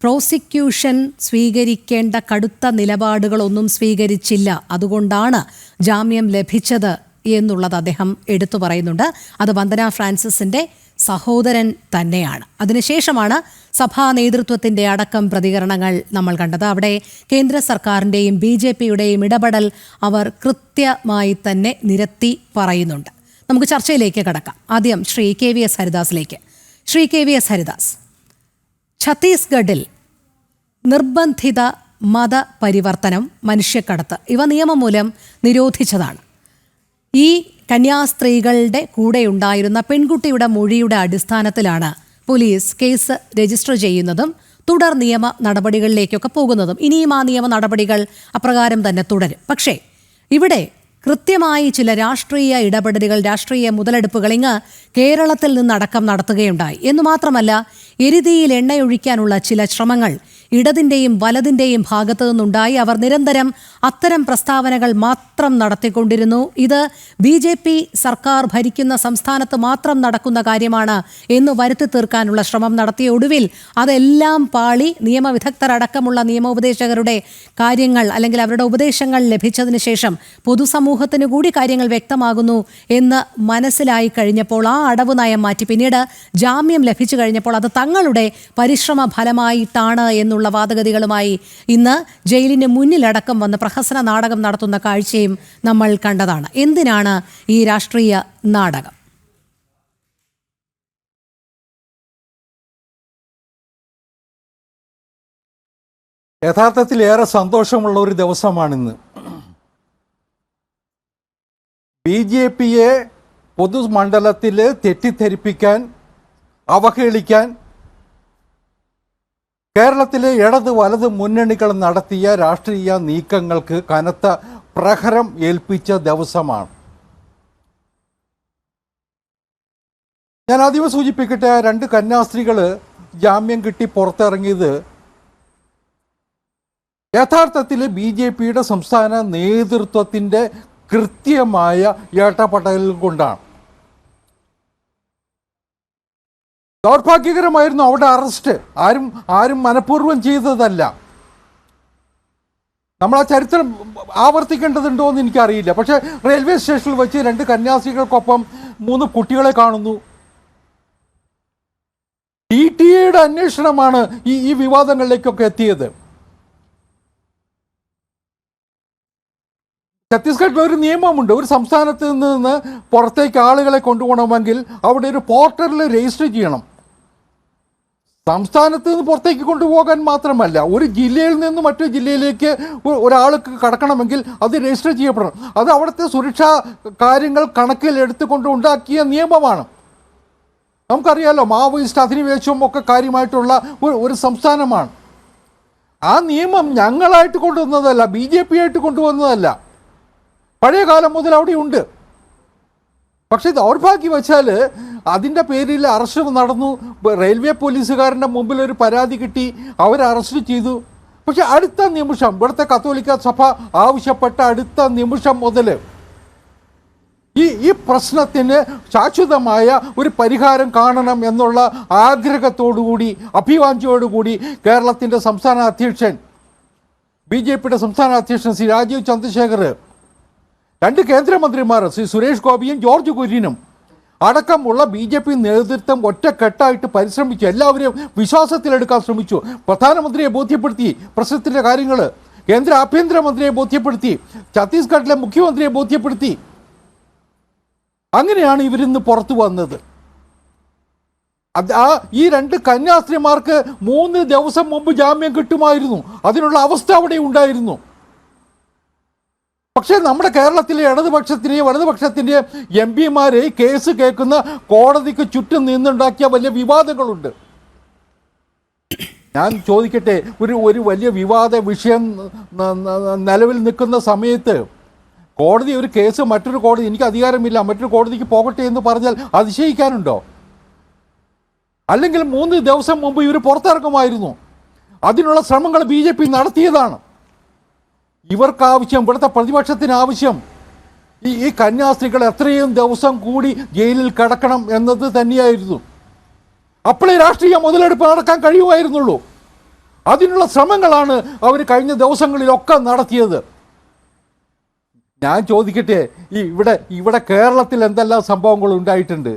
Prosecution സ്വീകരിക്കേണ്ട കടുത്ത നിലപാടുകളൊന്നും സ്വീകരിച്ചില്ല, അതുകൊണ്ടാണ് ജാമ്യം ലഭിച്ചത് എന്നുള്ളത് അദ്ദേഹം എടുത്തു പറയുന്നുണ്ട്. അത് വന്ദന ഫ്രാൻസിസിന്റെ സഹോദരൻ തന്നെയാണ്. അതിനുശേഷമാണ് സഭാ നേതൃത്വത്തിന്റെ അടക്കം പ്രതികരണങ്ങൾ നമ്മൾ കണ്ടത്. അവിടെ കേന്ദ്ര സർക്കാരിൻ്റെയും BJPയുടെയും ഇടപെടൽ അവർ കൃത്യമായി തന്നെ നിരത്തി പറയുന്നുണ്ട്. നമുക്ക് ചർച്ചയിലേക്ക് കടക്കാം. ആദ്യം ശ്രീ KVS ഹരിദാസിലേക്ക്. ശ്രീ KVS ഹരിദാസ്, ഛത്തീസ്ഗഡിൽ നിർബന്ധിത മതപരിവർത്തനം, മനുഷ്യക്കടത്ത് ഇവ നിയമം മൂലം നിരോധിച്ചതാണ്. ഈ കന്യാസ്ത്രീകളുടെ കൂടെയുണ്ടായിരുന്ന പെൺകുട്ടിയുടെ മൊഴിയുടെ അടിസ്ഥാനത്തിലാണ് പോലീസ് കേസ് രജിസ്റ്റർ ചെയ്യുന്നതും തുടർ നിയമ നടപടികളിലേക്കൊക്കെ പോകുന്നതും. ഇനിയും ആ നിയമ നടപടികൾ അപ്രകാരം തന്നെ തുടരും. പക്ഷേ ഇവിടെ കൃത്യമായി ചില രാഷ്ട്രീയ ഇടപെടലുകൾ, രാഷ്ട്രീയ മുതലെടുപ്പുകൾ ഇങ്ങ് കേരളത്തിൽ നിന്നടക്കം നടത്തുകയുണ്ടായി. എന്നു മാത്രമല്ല, എരുതിയിൽ എണ്ണയൊഴിക്കാനുള്ള ചില ശ്രമങ്ങൾ ഇടതിൻ്റെയും വലതിൻ്റെയും ഭാഗത്തു നിന്നുണ്ടായി. അവർ നിരന്തരം അത്തരം പ്രസ്താവനകൾ മാത്രം നടത്തിക്കൊണ്ടിരുന്നു. ഇത് BJP സർക്കാർ ഭരിക്കുന്ന സംസ്ഥാനത്ത് മാത്രം നടക്കുന്ന കാര്യമാണ് എന്ന് വരുത്തി തീർക്കാനുള്ള ശ്രമം നടത്തിയ ഒടുവിൽ അതെല്ലാം പാളി നിയമവിദഗ്ധരടക്കമുള്ള നിയമോപദേശകരുടെ കാര്യങ്ങൾ അല്ലെങ്കിൽ അവരുടെ ഉപദേശങ്ങൾ ലഭിച്ചതിന് ശേഷം പൊതുസമൂഹത്തിന് കൂടി കാര്യങ്ങൾ വ്യക്തമാകുന്നു എന്ന് മനസ്സിലായി കഴിഞ്ഞപ്പോൾ ആ അടവ് നയം മാറ്റി പിന്നീട് ജാമ്യം ലഭിച്ചു കഴിഞ്ഞപ്പോൾ അത് തങ്ങളുടെ പരിശ്രമ ഫലമായിട്ടാണ് എന്നുള്ള വാദഗതികളുമായി ഇന്ന് ജയിലിന് മുന്നിലടക്കം വന്ന് പ്രഹസന നാടകം നടത്തുന്ന കാഴ്ചയും നമ്മൾ കണ്ടതാണ്. എന്തിനാണ് ഈ രാഷ്ട്രീയ നാടകം? യഥാർത്ഥത്തിൽ ഏറെ സന്തോഷമുള്ള ഒരു ദിവസമാണിന്ന്. BJPയെ പൊതുമണ്ഡലത്തിൽ തെറ്റിദ്ധരിപ്പിക്കാൻ, അവഹേളിക്കാൻ കേരളത്തിലെ ഇടത് വലത് മുന്നണികൾ നടത്തിയ രാഷ്ട്രീയ നീക്കങ്ങൾക്ക് കനത്ത പ്രഹരം ഏൽപ്പിച്ച ദിവസമാണ്. ഞാൻ ആദ്യമേ സൂചിപ്പിക്കട്ടെ, 2 കന്യാസ്ത്രീകൾ ജാമ്യം കിട്ടി പുറത്തിറങ്ങിയത് യഥാർത്ഥത്തിൽ BJPയുടെ സംസ്ഥാന നേതൃത്വത്തിൻ്റെ കൃത്യമായ ഏട്ടപ്പടൽ കൊണ്ടാണ്. ദൗർഭാഗ്യകരമായിരുന്നു അവിടെ അറസ്റ്റ്. ആരും മനഃപൂർവ്വം ചെയ്തതല്ല. നമ്മൾ ആ ചരിത്രം ആവർത്തിക്കേണ്ടതുണ്ടോ എന്ന് എനിക്കറിയില്ല. പക്ഷേ റെയിൽവേ സ്റ്റേഷനിൽ വെച്ച് 2 കന്യാസ്ത്രീകൾക്കൊപ്പം 3 കുട്ടികളെ കാണുന്നു. TTAയുടെ അന്വേഷണമാണ് ഈ വിവാദങ്ങളിലേക്കൊക്കെ എത്തിയത്. ഛത്തീസ്ഗഡിൽ ഒരു നിയമമുണ്ട്. ഒരു സംസ്ഥാനത്ത് നിന്ന് പുറത്തേക്ക് ആളുകളെ കൊണ്ടുപോകണമെങ്കിൽ അവിടെ ഒരു പോർട്ടലിൽ രജിസ്റ്റർ ചെയ്യണം. സംസ്ഥാനത്ത് നിന്ന് പുറത്തേക്ക് കൊണ്ടുപോകാൻ മാത്രമല്ല, ഒരു ജില്ലയിൽ നിന്ന് മറ്റൊരു ജില്ലയിലേക്ക് ഒരാൾക്ക് കടക്കണമെങ്കിൽ അത് രജിസ്റ്റർ ചെയ്യപ്പെടണം. അത് അവിടുത്തെ സുരക്ഷാ കാര്യങ്ങൾ കണക്കിൽ എടുത്തുകൊണ്ട് ഉണ്ടാക്കിയ നിയമമാണ്. നമുക്കറിയാലോ, മാവോയിസ്റ്റ് അധിനിവേശവും ഒക്കെ കാര്യമായിട്ടുള്ള ഒരു സംസ്ഥാനമാണ്. ആ നിയമം ഞങ്ങളായിട്ട് കൊണ്ടുവന്നതല്ല, BJP ആയിട്ട് കൊണ്ടുവന്നതല്ല. പഴയ കാലം മുതൽ അവിടെ ഉണ്ട്. പക്ഷേ ദൗർഭാഗ്യവശാൽ അതിൻ്റെ പേരിൽ അറസ്റ്റ് നടന്നു. റെയിൽവേ പോലീസുകാരൻ്റെ മുമ്പിൽ ഒരു പരാതി കിട്ടി, അവരെ അറസ്റ്റ് ചെയ്തു. പക്ഷെ അടുത്ത നിമിഷം ഇവിടുത്തെ കത്തോലിക്ക സഭ ആവശ്യപ്പെട്ട അടുത്ത നിമിഷം മുതൽ ഈ പ്രശ്നത്തിന് ശാശ്വതമായ ഒരു പരിഹാരം കാണണം എന്നുള്ള ആഗ്രഹത്തോടുകൂടി, അഭിവാഞ്ചയോടുകൂടി കേരളത്തിൻ്റെ സംസ്ഥാന അധ്യക്ഷൻ, BJPയുടെ സംസ്ഥാന അധ്യക്ഷൻ ശ്രീ രാജീവ് ചന്ദ്രശേഖർ, 2 കേന്ദ്രമന്ത്രിമാർ ശ്രീ സുരേഷ് ഗോപിയും ജോർജ് കുര്യനും അടക്കമുള്ള BJP നേതൃത്വം ഒറ്റക്കെട്ടായിട്ട് പരിശ്രമിച്ചു. എല്ലാവരെയും വിശ്വാസത്തിലെടുക്കാൻ ശ്രമിച്ചു. പ്രധാനമന്ത്രിയെ ബോധ്യപ്പെടുത്തി പ്രശ്നത്തിൻ്റെ കാര്യങ്ങൾ, കേന്ദ്ര ആഭ്യന്തരമന്ത്രിയെ ബോധ്യപ്പെടുത്തി, ഛത്തീസ്ഗഡിലെ മുഖ്യമന്ത്രിയെ ബോധ്യപ്പെടുത്തി. അങ്ങനെയാണ് ഇവരിന്ന് പുറത്തു വന്നത്. ഈ 2 കന്യാസ്ത്രീമാർക്ക് 3 ദിവസം മുമ്പ് ജാമ്യം കിട്ടുമായിരുന്നു. അതിനുള്ള അവസ്ഥ അവിടെ ഉണ്ടായിരുന്നു. പക്ഷേ നമ്മുടെ കേരളത്തിലെ ഇടതുപക്ഷത്തിൻ്റെയും വലതുപക്ഷത്തിൻ്റെയും MP കേസ് കേൾക്കുന്ന കോടതിക്ക് ചുറ്റും നിന്നുണ്ടാക്കിയ വലിയ വിവാദങ്ങളുണ്ട്. ഞാൻ ചോദിക്കട്ടെ, ഒരു വലിയ വിവാദ വിഷയം നിലവിൽ നിൽക്കുന്ന സമയത്ത് കോടതി ഒരു കേസ് മറ്റൊരു കോടതി, എനിക്ക് അധികാരമില്ല, മറ്റൊരു കോടതിക്ക് പോകട്ടെ എന്ന് പറഞ്ഞാൽ അതിശയിക്കാനുണ്ടോ? അല്ലെങ്കിൽ 3 ദിവസം മുമ്പ് ഇവർ പുറത്തിറങ്ങുമായിരുന്നു. അതിനുള്ള ശ്രമങ്ങൾ BJP നടത്തിയതാണ്. ഇവർക്കാവശ്യം, ഇവിടുത്തെ പ്രതിപക്ഷത്തിന് ആവശ്യം ഈ കന്യാസ്ത്രീകൾ എത്രയും ദിവസം കൂടി ജയിലിൽ കിടക്കണം എന്നത് തന്നെയായിരുന്നു. അപ്പോഴേ രാഷ്ട്രീയ മുതലെടുപ്പ് നടക്കാൻ കഴിയുമായിരുന്നുള്ളൂ. അതിനുള്ള ശ്രമങ്ങളാണ് അവർ കഴിഞ്ഞ ദിവസങ്ങളിലൊക്കെ നടത്തിയത്. ഞാൻ ചോദിക്കട്ടെ, ഇവിടെ കേരളത്തിൽ എന്തെല്ലാം സംഭവങ്ങൾ ഉണ്ടായിട്ടുണ്ട്?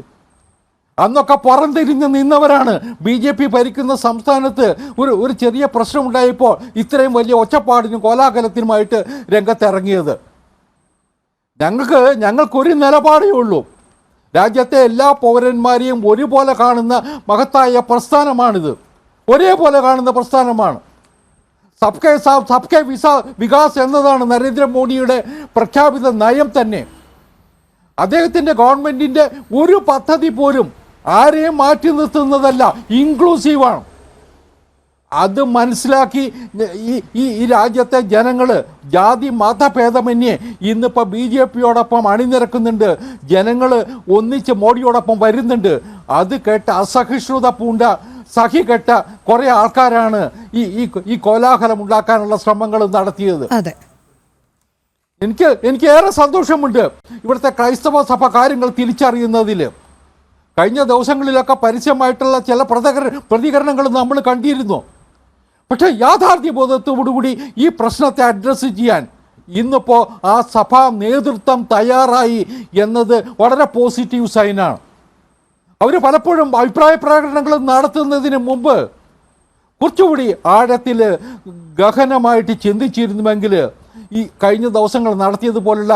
അന്നൊക്കെ പുറംതിരിഞ്ഞ് നിന്നവരാണ് BJP ഭരിക്കുന്ന സംസ്ഥാനത്ത് ഒരു ചെറിയ പ്രശ്നമുണ്ടായപ്പോൾ ഇത്രയും വലിയ ഒച്ചപ്പാടിനും കോലാഹലത്തിനുമായിട്ട് രംഗത്തിറങ്ങിയത്. ഞങ്ങൾക്കൊരു നിലപാടേ ഉള്ളൂ. രാജ്യത്തെ എല്ലാ പൗരന്മാരെയും ഒരുപോലെ കാണുന്ന മഹത്തായ പ്രസ്ഥാനമാണിത്. ഒരേപോലെ കാണുന്ന പ്രസ്ഥാനമാണ്. സബ്കെ സാബ് സബ്കെ വികാസ് എന്നതാണ് നരേന്ദ്രമോദിയുടെ പ്രഖ്യാപിത നയം തന്നെ. അദ്ദേഹത്തിൻ്റെ ഗവൺമെൻറ്റിൻ്റെ ഒരു പദ്ധതി പോലും ആരെയും മാറ്റി നിർത്തുന്നതല്ല, ഇൻക്ലൂസീവാണ്. അത് മനസ്സിലാക്കി ഈ രാജ്യത്തെ ജനങ്ങൾ ജാതി മതഭേദമന്യേ ഇന്നിപ്പോൾ BJPയോടൊപ്പം അണിനിരക്കുന്നുണ്ട്. ജനങ്ങൾ ഒന്നിച്ച് മോഡിയോടൊപ്പം വരുന്നുണ്ട്. അത് കേട്ട് അസഹിഷ്ണുത പൂണ്ട സഹികെട്ട കുറേ ആൾക്കാരാണ് ഈ കോലാഹലം ഉണ്ടാക്കാനുള്ള ശ്രമങ്ങൾ നടത്തിയത്. എനിക്ക് ഏറെ സന്തോഷമുണ്ട് ഇവിടുത്തെ ക്രൈസ്തവ സഭ കാര്യങ്ങൾ തിരിച്ചറിയുന്നതിൽ. കഴിഞ്ഞ ദിവസങ്ങളിലൊക്കെ പരസ്യമായിട്ടുള്ള ചില പ്രതികരണങ്ങൾ നമ്മൾ കണ്ടിരുന്നു. പക്ഷേ യാഥാർത്ഥ്യബോധത്തോടുകൂടി ഈ പ്രശ്നത്തെ അഡ്രസ്സ് ചെയ്യാൻ ഇന്നിപ്പോൾ ആ സഭാ നേതൃത്വം തയ്യാറായി എന്നത് വളരെ പോസിറ്റീവ് സൈനാണ്. അവർ പലപ്പോഴും അഭിപ്രായ പ്രകടനങ്ങൾ നടത്തുന്നതിന് മുമ്പ് കുറച്ചുകൂടി ആഴത്തിൽ ഗഹനമായിട്ട് ചിന്തിച്ചിരുന്നുവെങ്കിൽ ഈ കഴിഞ്ഞ ദിവസങ്ങൾ നടത്തിയതുപോലുള്ള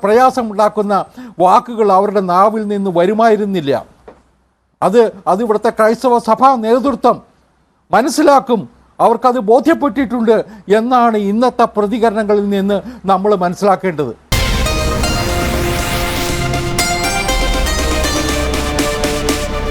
പ്രയാസമുണ്ടാക്കുന്ന വാക്കുകൾ അവരുടെ നാവിൽ നിന്ന് വരുമായിരുന്നില്ല. അത് ഇവിടുത്തെ ക്രൈസ്തവ സഭാ നേതൃത്വം മനസ്സിലാക്കും, അവർക്കത് ബോധ്യപ്പെട്ടിട്ടുണ്ട് എന്നാണ് ഇന്നത്തെ പ്രതികരണങ്ങളിൽ നിന്ന് നമ്മൾ മനസ്സിലാക്കേണ്ടത്.